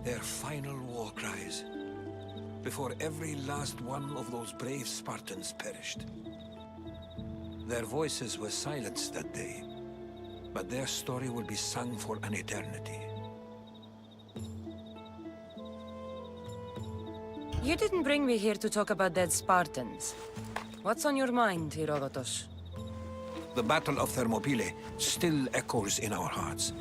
Their final war cries, before every last one of those brave Spartans perished. Their voices were silenced that day, but their story will be sung for an eternity. You didn't bring me here to talk about dead Spartans. What's on your mind, Herodotus? The Battle of Thermopylae still echoes in our hearts.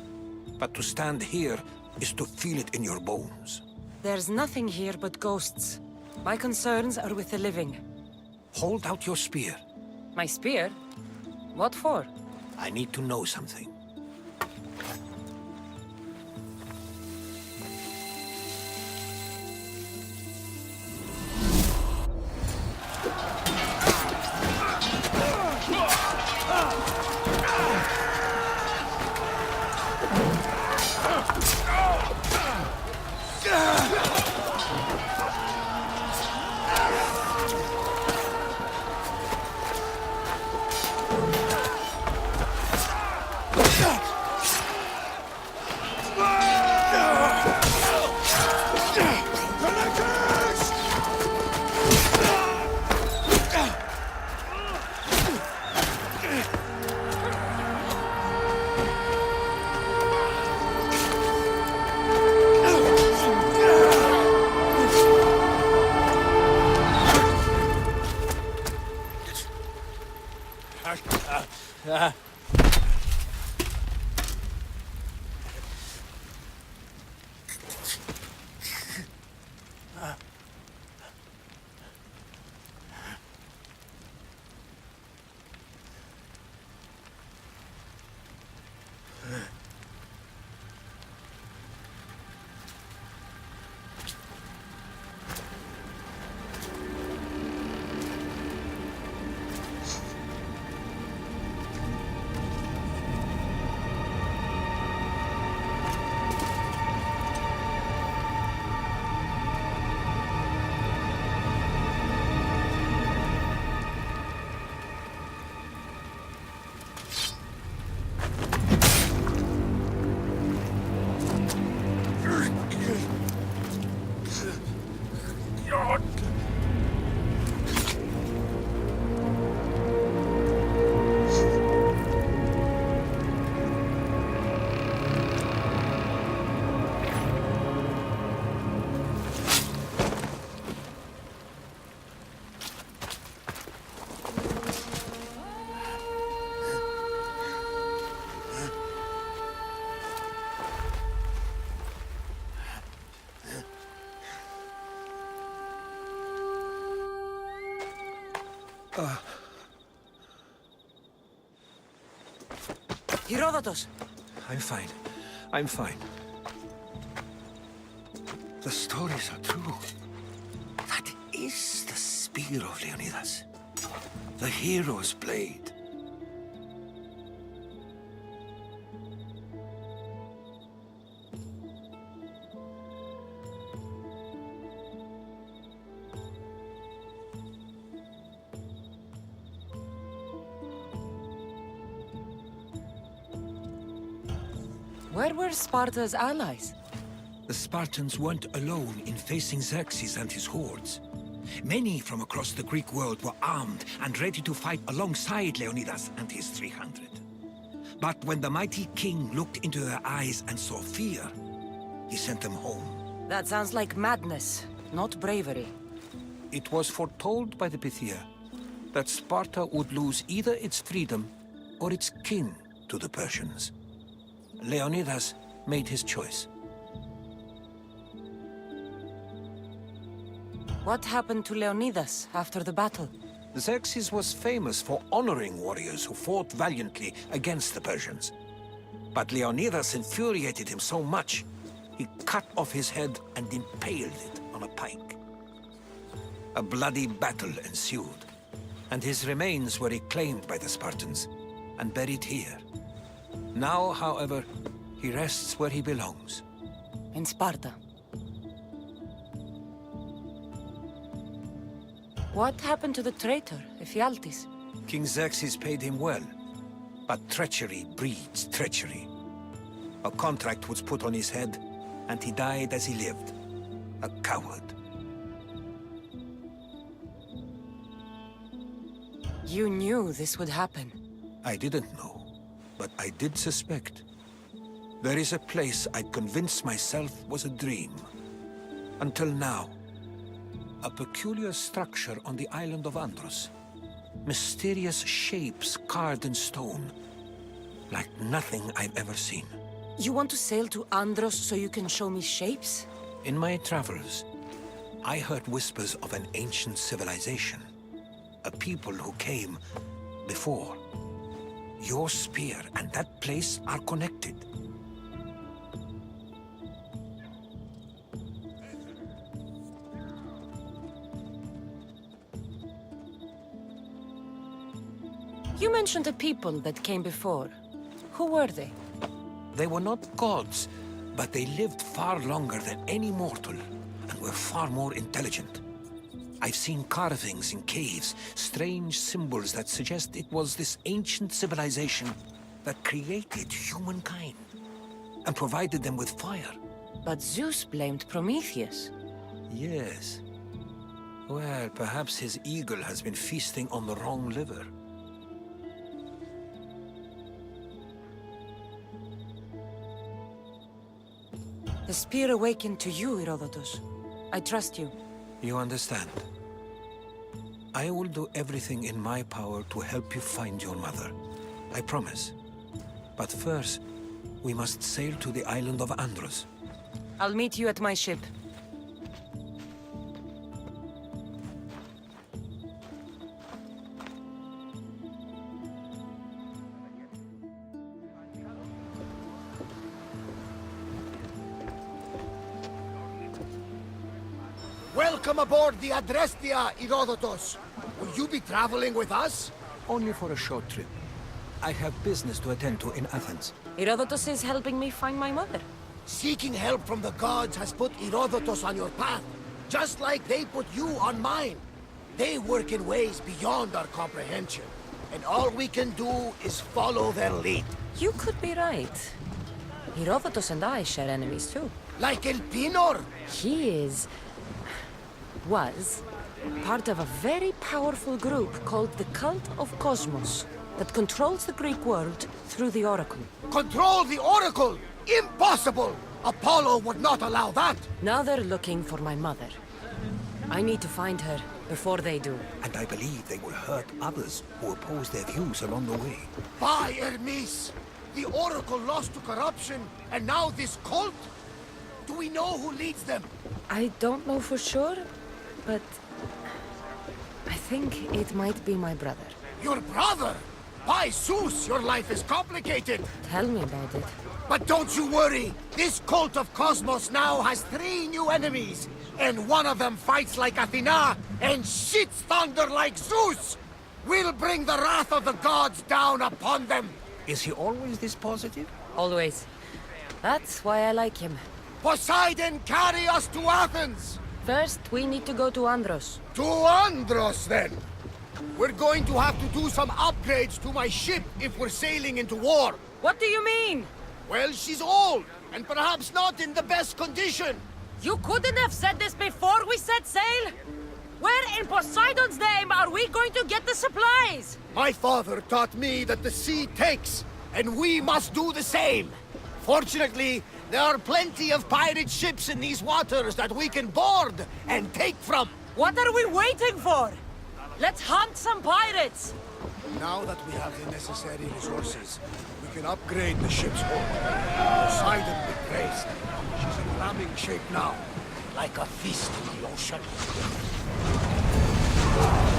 But to stand here is to feel it in your bones. There's nothing here but ghosts. My concerns are with the living. Hold out your spear. My spear? What for? I need to know something. Herodotus! I'm fine. I'm fine. The stories are true. That is the spear of Leonidas. The hero's blade. Where were Sparta's allies? The Spartans weren't alone in facing Xerxes and his hordes. Many from across the Greek world were armed and ready to fight alongside Leonidas and his 300. But when the mighty king looked into their eyes and saw fear, he sent them home. That sounds like madness, not bravery. It was foretold by the Pythia that Sparta would lose either its freedom or its kin to the Persians. Leonidas made his choice. What happened to Leonidas after the battle? Xerxes was famous for honoring warriors who fought valiantly against the Persians. But Leonidas infuriated him so much, he cut off his head and impaled it on a pike. A bloody battle ensued, and his remains were reclaimed by the Spartans and buried here. Now, however, he rests where he belongs. In Sparta. What happened to the traitor, Ephialtes? King Xerxes paid him well, but treachery breeds treachery. A contract was put on his head, and he died as he lived. A coward. You knew this would happen. I didn't know, but I did suspect. There is a place I'd convinced myself was a dream. Until now. A peculiar structure on the island of Andros. Mysterious shapes carved in stone. Like nothing I've ever seen. You want to sail to Andros so you can show me shapes? In my travels, I heard whispers of an ancient civilization. A people who came before. Your spear and that place are connected. You mentioned a people that came before. Who were they? They were not gods, but they lived far longer than any mortal, and were far more intelligent. I've seen carvings in caves, strange symbols that suggest it was this ancient civilization that created humankind, and provided them with fire. But Zeus blamed Prometheus. Yes. Well, perhaps his eagle has been feasting on the wrong liver. The spear awakened to you, Herodotus. I trust you. You understand. I will do everything in my power to help you find your mother. I promise. But first, we must sail to the island of Andros. I'll meet you at my ship. Welcome aboard the Adrestia, Herodotus. Will you be traveling with us? Only for a short trip. I have business to attend to in Athens. Herodotus is helping me find my mother. Seeking help from the gods has put Herodotus on your path, just like they put you on mine. They work in ways beyond our comprehension, and all we can do is follow their lead. You could be right. Herodotus and I share enemies too. Like El Pinor. He was part of a very powerful group called the Cult of Cosmos that controls the Greek world through the Oracle. Control the Oracle! Impossible! Apollo would not allow that! Now they're looking for my mother. I need to find her before they do. And I believe they will hurt others who oppose their views along the way. By Hermes! The Oracle lost to corruption, and now this cult? Do we know who leads them? I don't know for sure, but I think it might be my brother. Your brother? By Zeus, your life is complicated. Tell me about it. But don't you worry. This cult of Cosmos now has 3 new enemies. And one of them fights like Athena and shits thunder like Zeus. We'll bring the wrath of the gods down upon them. Is he always this positive? Always. That's why I like him. Poseidon, carry us to Athens. First, we need to go to Andros. To Andros, then. We're going to have to do some upgrades to my ship if we're sailing into war. What do you mean? Well, she's old, and perhaps not in the best condition. You couldn't have said this before we set sail? Where in Poseidon's name are we going to get the supplies? My father taught me that the sea takes, and we must do the same. Fortunately, there are plenty of pirate ships in these waters that we can board and take from. What are we waiting for? Let's hunt some pirates! Now that we have the necessary resources, we can upgrade the ship's hull. Poseidon be praised. She's in ramming shape now, like a feast in the ocean.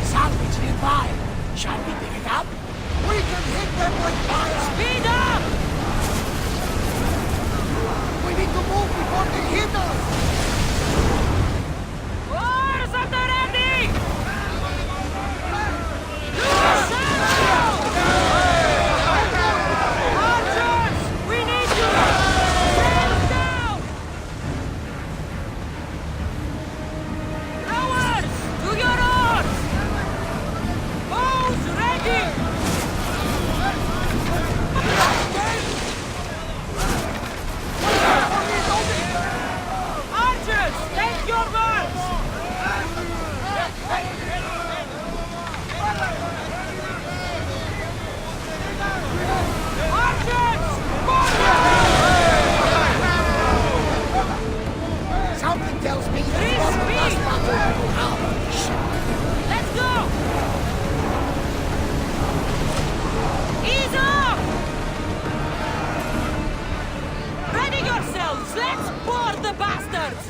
Salvage nearby. Shall we pick it up? We can hit them with fire! Speed up! We need to move before they hit us! Oars at the ready! Archers! We need you! Sail down! Rowers! To your oars! Bows ready! bastards!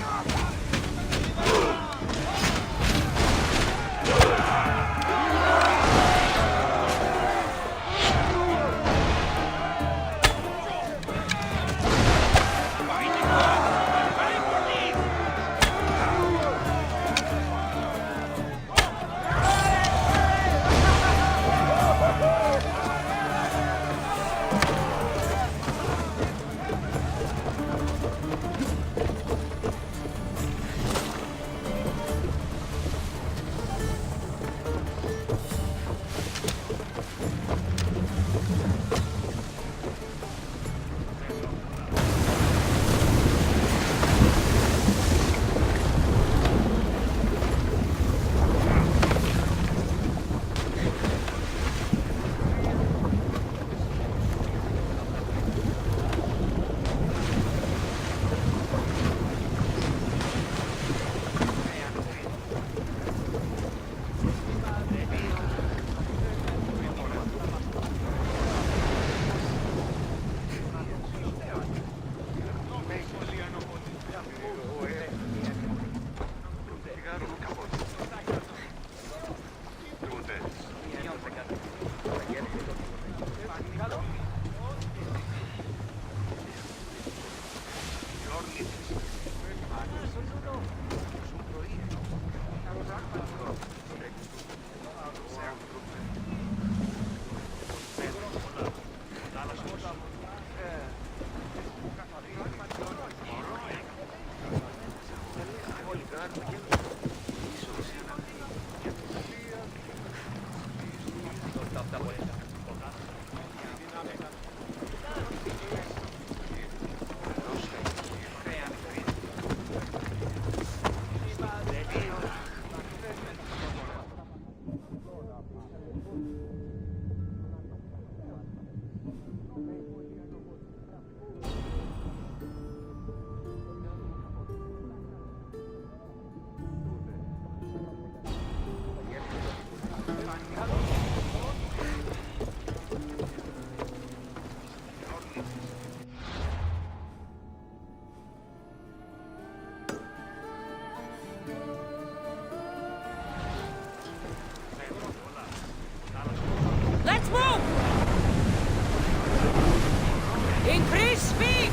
Increase speed!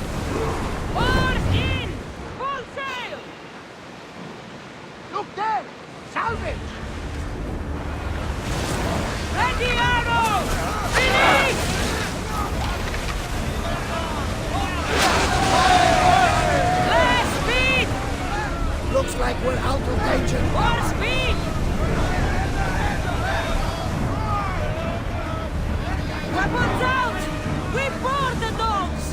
Oars in! Full sail! Look there! Salvage! Ready arrows! Release! Less speed! Looks like we're out of danger. More speed! Weapons out! We board the dogs!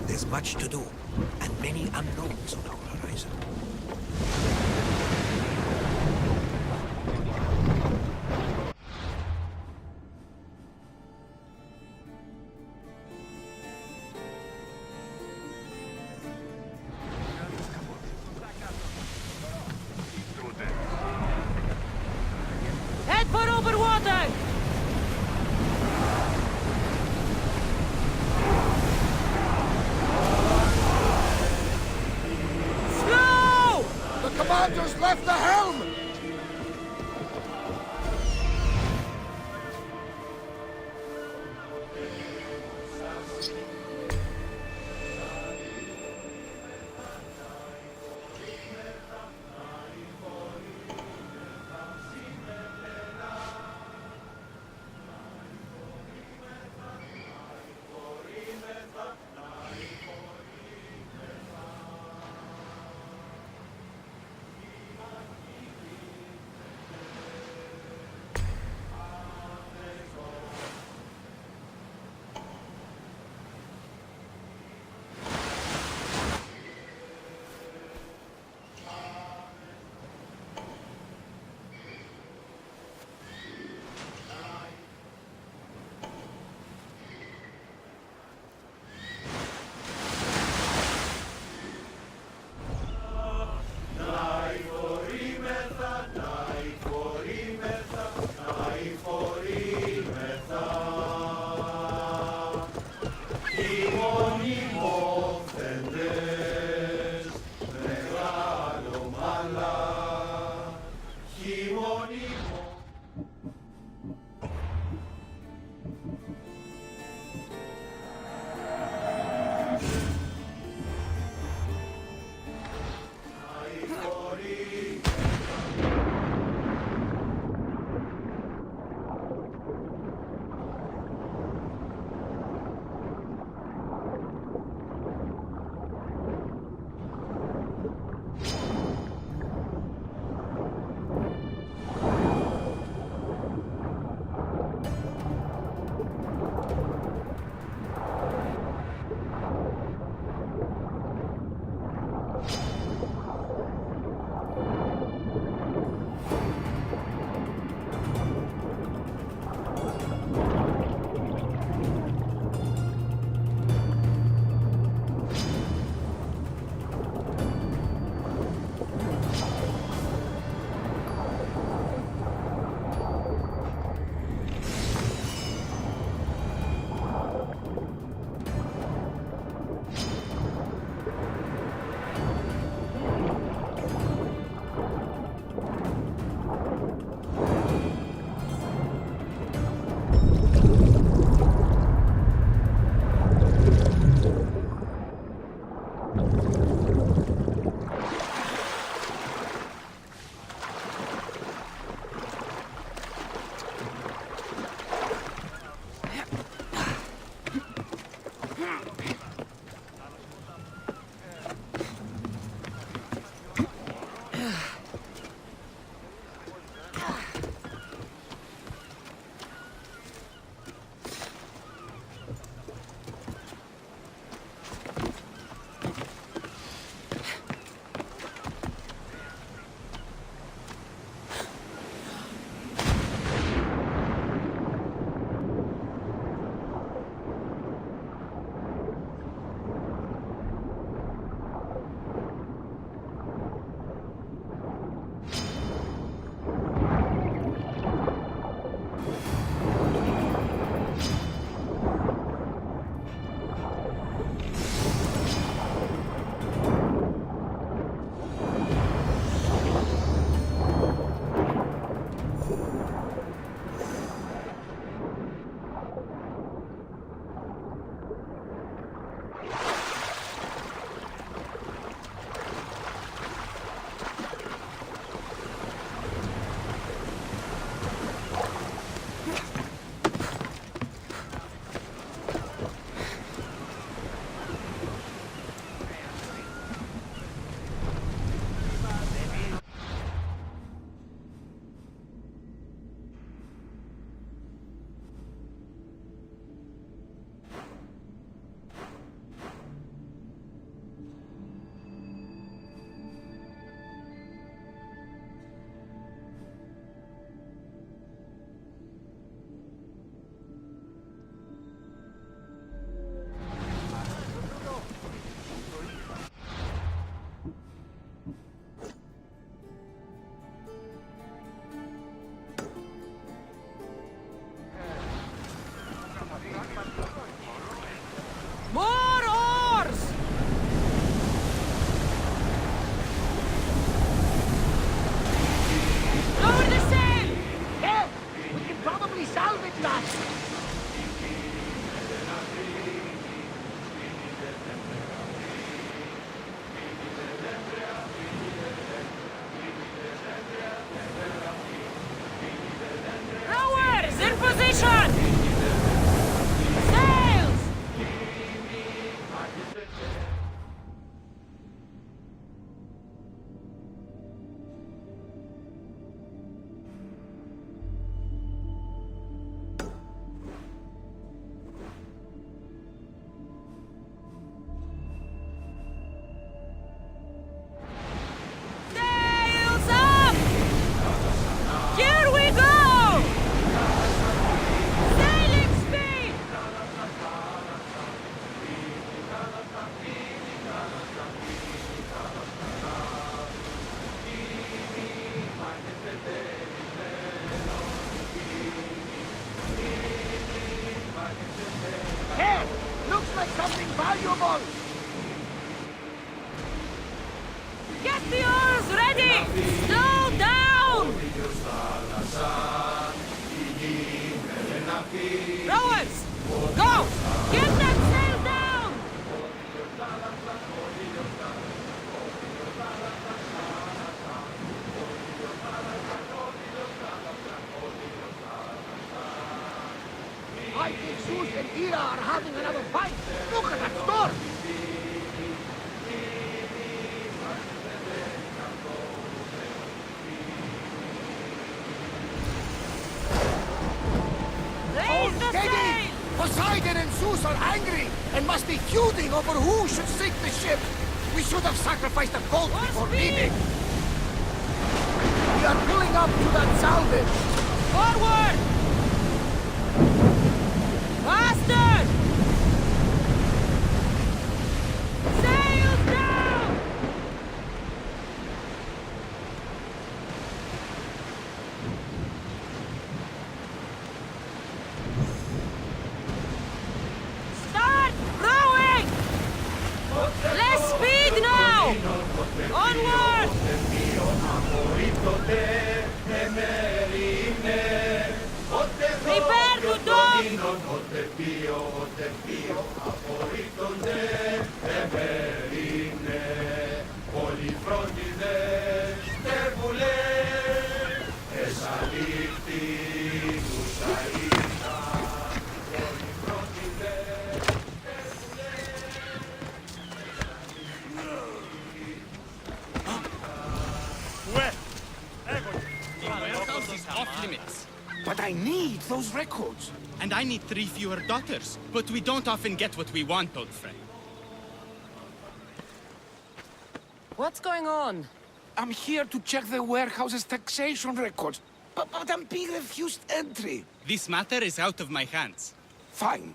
There's much to do, and many unknowns on our horizon. Head for over water! valuable! Get the oars ready! Slow down! Rowers! Go! Get that sail down! I think Zeus and Hera are having another fight. Look at that storm! Raise the Steady! sail! Poseidon and Zeus are angry and must be feuding over who should sink the ship. We should have sacrificed a goat before leaving. We are pulling up to that salvage. Forward! Faster! Sail down! Start rowing! Less speed now! Onward! Prepare to dock! Off limits. But I need those records. And I need 3 fewer daughters. But we don't often get what we want, old friend. What's going on? I'm here to check the warehouse's taxation records, but I'm being refused entry. This matter is out of my hands. Fine.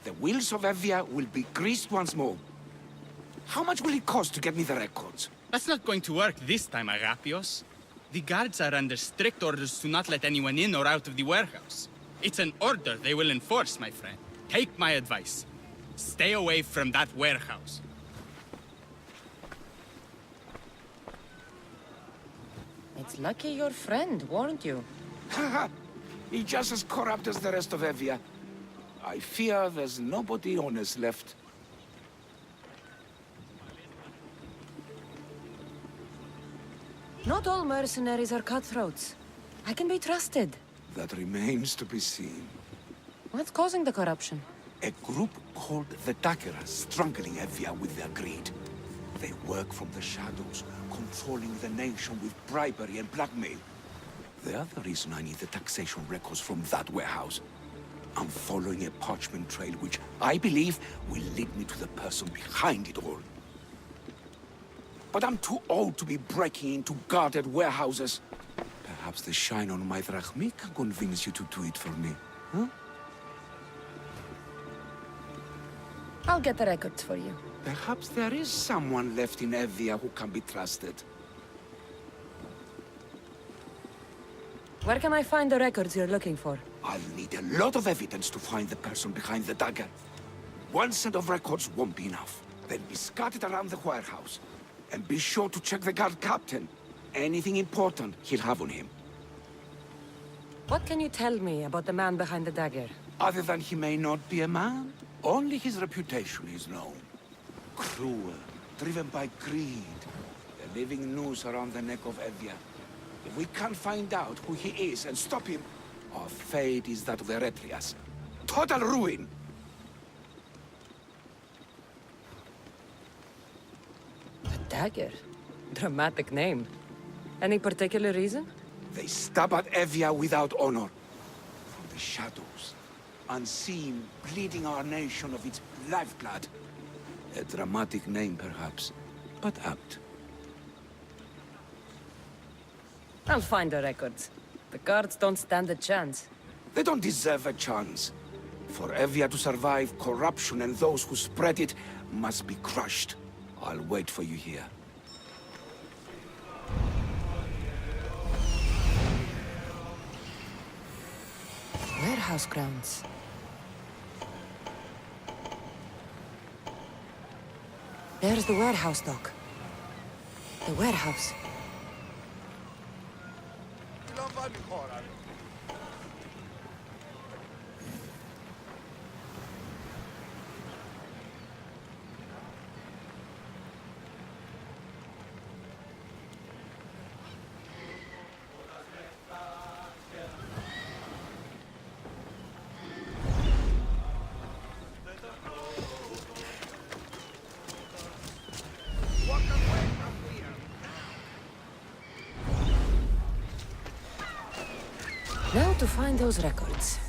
The wheels of Evia will be greased once more. How much will it cost to get me the records? That's not going to work this time, Agapios. The guards are under strict orders to not let anyone in or out of the warehouse. It's an order they will enforce, my friend. Take my advice. Stay away from that warehouse. It's lucky your friend warned you. Haha, he's just as corrupt as the rest of Evia. I fear there's nobody honest left. Not all mercenaries are cutthroats. I can be trusted. That remains to be seen. What's causing the corruption? A group called the Daggers strangling Evia with their greed. They work from the shadows, controlling the nation with bribery and blackmail. The other reason I need the taxation records from that warehouse. I'm following a parchment trail which I believe will lead me to the person behind it all. But I'm too old to be breaking into guarded warehouses. Perhaps the shine on my drachmi can convince you to do it for me, huh? I'll get the records for you. Perhaps there is someone left in Evia who can be trusted. Where can I find the records you're looking for? I'll need a lot of evidence to find the person behind the dagger. One set of records won't be enough. They'll be scattered around the warehouse. And be sure to check the guard captain. Anything important he'll have on him. What can you tell me about the man behind the dagger? Other than he may not be a man, only his reputation is known. Cruel, driven by greed. A living noose around the neck of Evia. If we can't find out who he is and stop him, our fate is that of the Eretrias. Total ruin! The dagger? Dramatic name. Any particular reason? They stab at Evia without honor. From the shadows. Unseen, bleeding our nation of its lifeblood. A dramatic name, perhaps, but apt. I'll find the records. The guards don't stand a chance. They don't deserve a chance. For Evia to survive, corruption and those who spread it must be crushed. I'll wait for you here. Warehouse grounds. There's the warehouse, Doc. The warehouse. Now to find those records.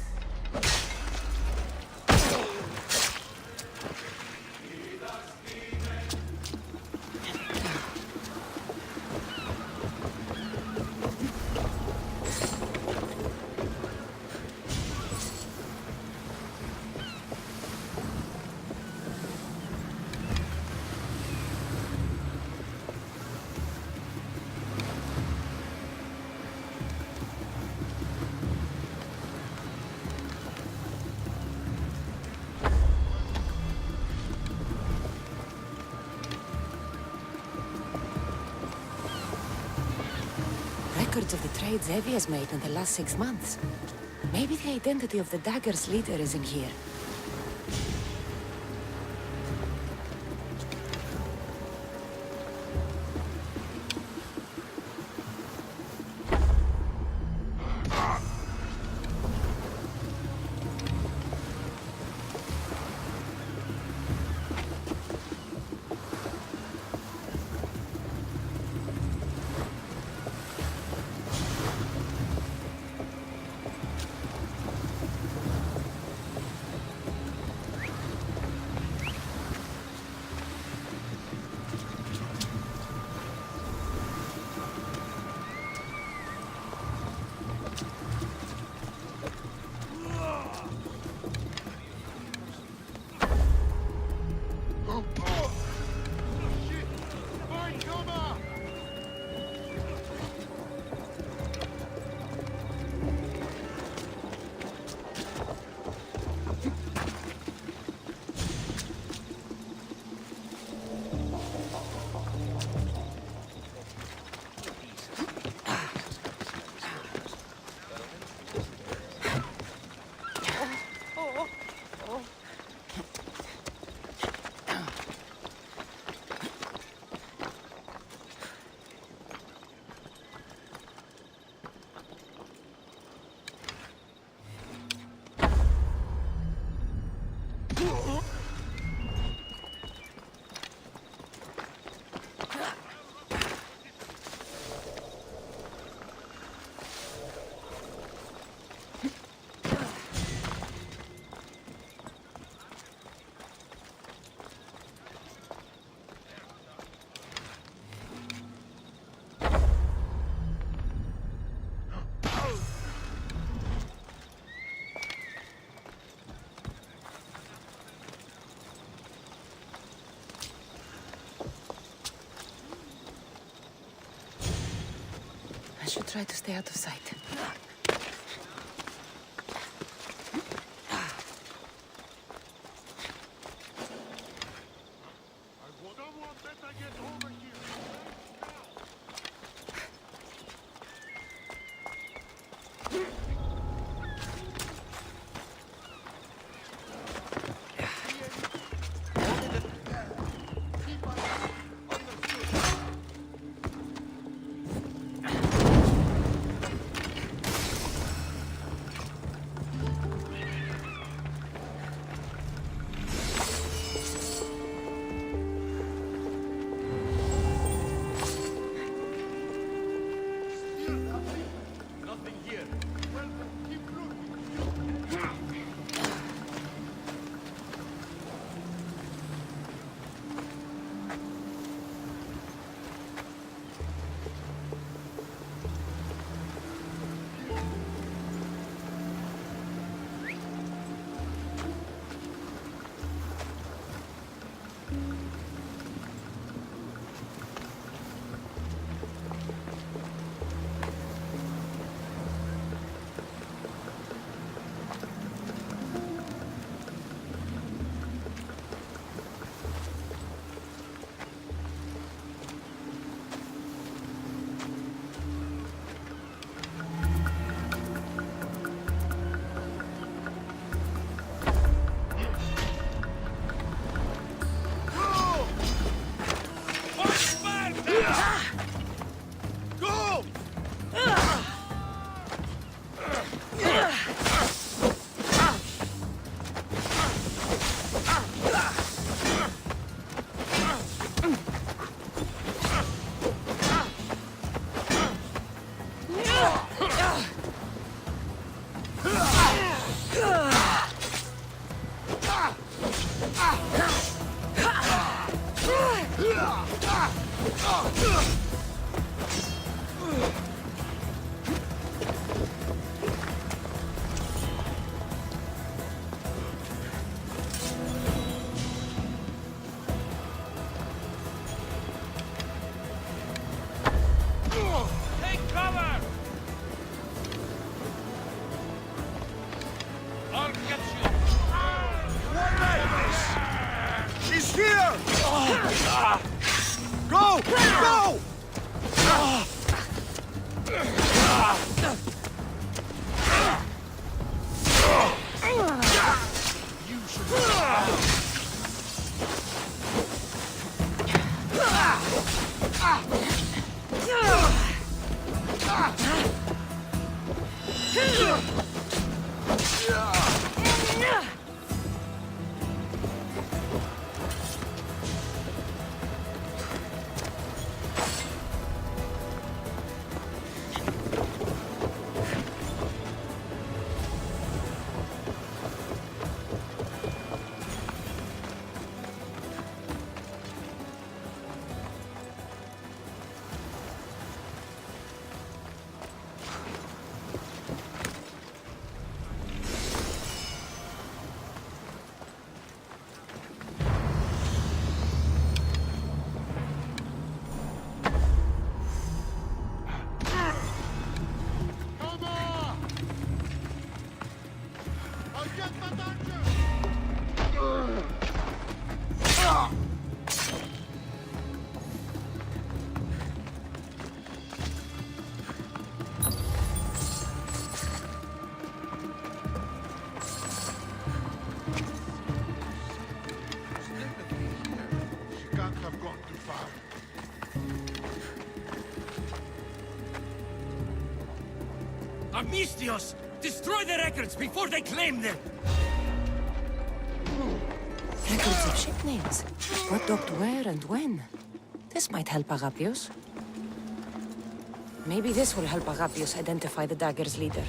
Records of the trade Zevi has made in the last 6 months. Maybe the identity of the dagger's leader is in here. I should try to stay out of sight. Take cover! I'll get you! One like this! She's here! Go! Go! You should... Amistios! Destroy the records before they claim them! Records of ship names. What docked where and when. This might help Agapios. Maybe this will help Agapios identify the dagger's leader.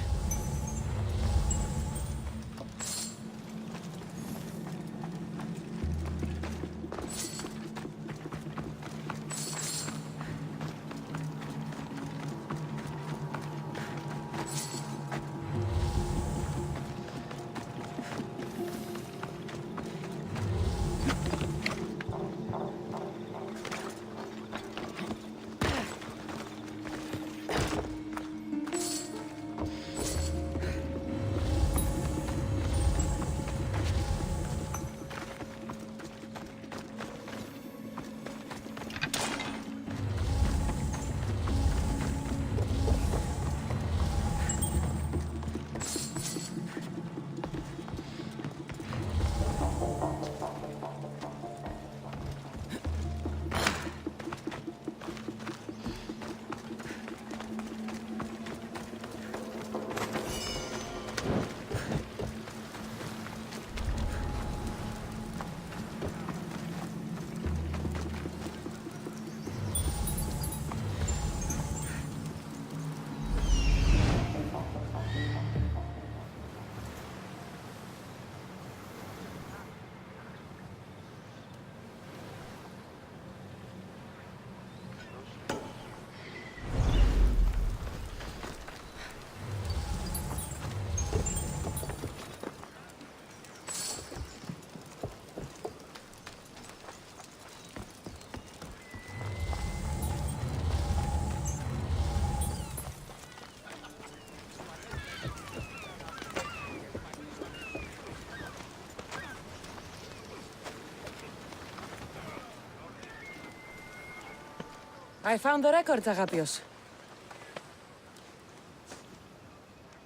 I found the records, Agapios.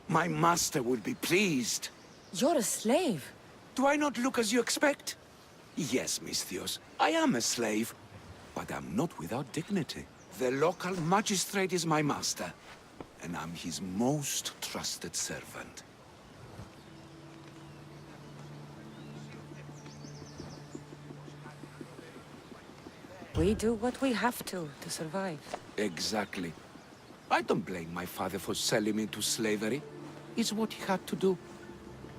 My master will be pleased. You're a slave. Do I not look as you expect? Yes, Misthios, I am a slave, but I'm not without dignity. The local magistrate is my master, and I'm his most trusted servant. We do what we have to survive. Exactly. I don't blame my father for selling me into slavery. It's what he had to do.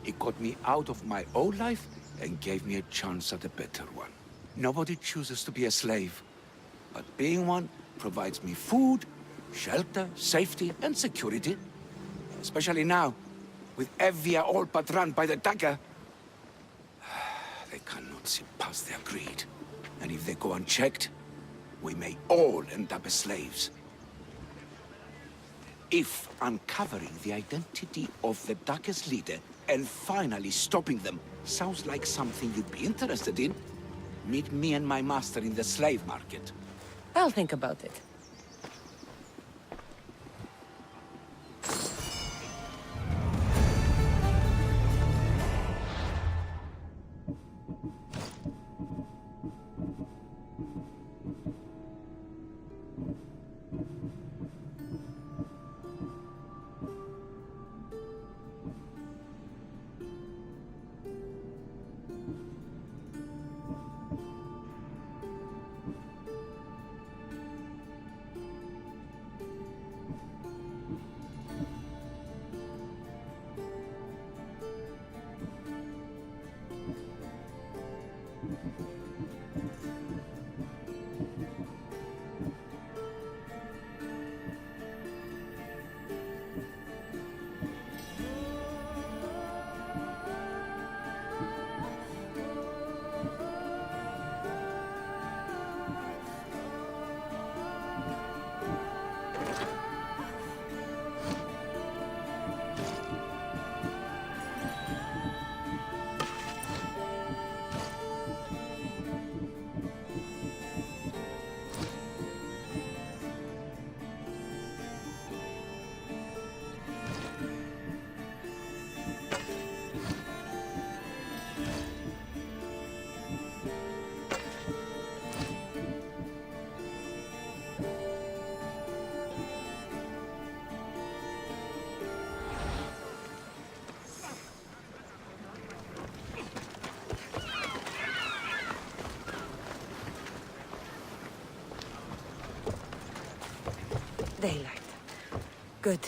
He got me out of my old life and gave me a chance at a better one. Nobody chooses to be a slave, but being one provides me food, shelter, safety, and security. Especially now, with Evia all but run by the dagger. They cannot see past their greed. And if they go unchecked, we may all end up as slaves. If uncovering the identity of the Dagger's leader and finally stopping them sounds like something you'd be interested in, meet me and my master in the slave market. I'll think about it. Daylight. Good.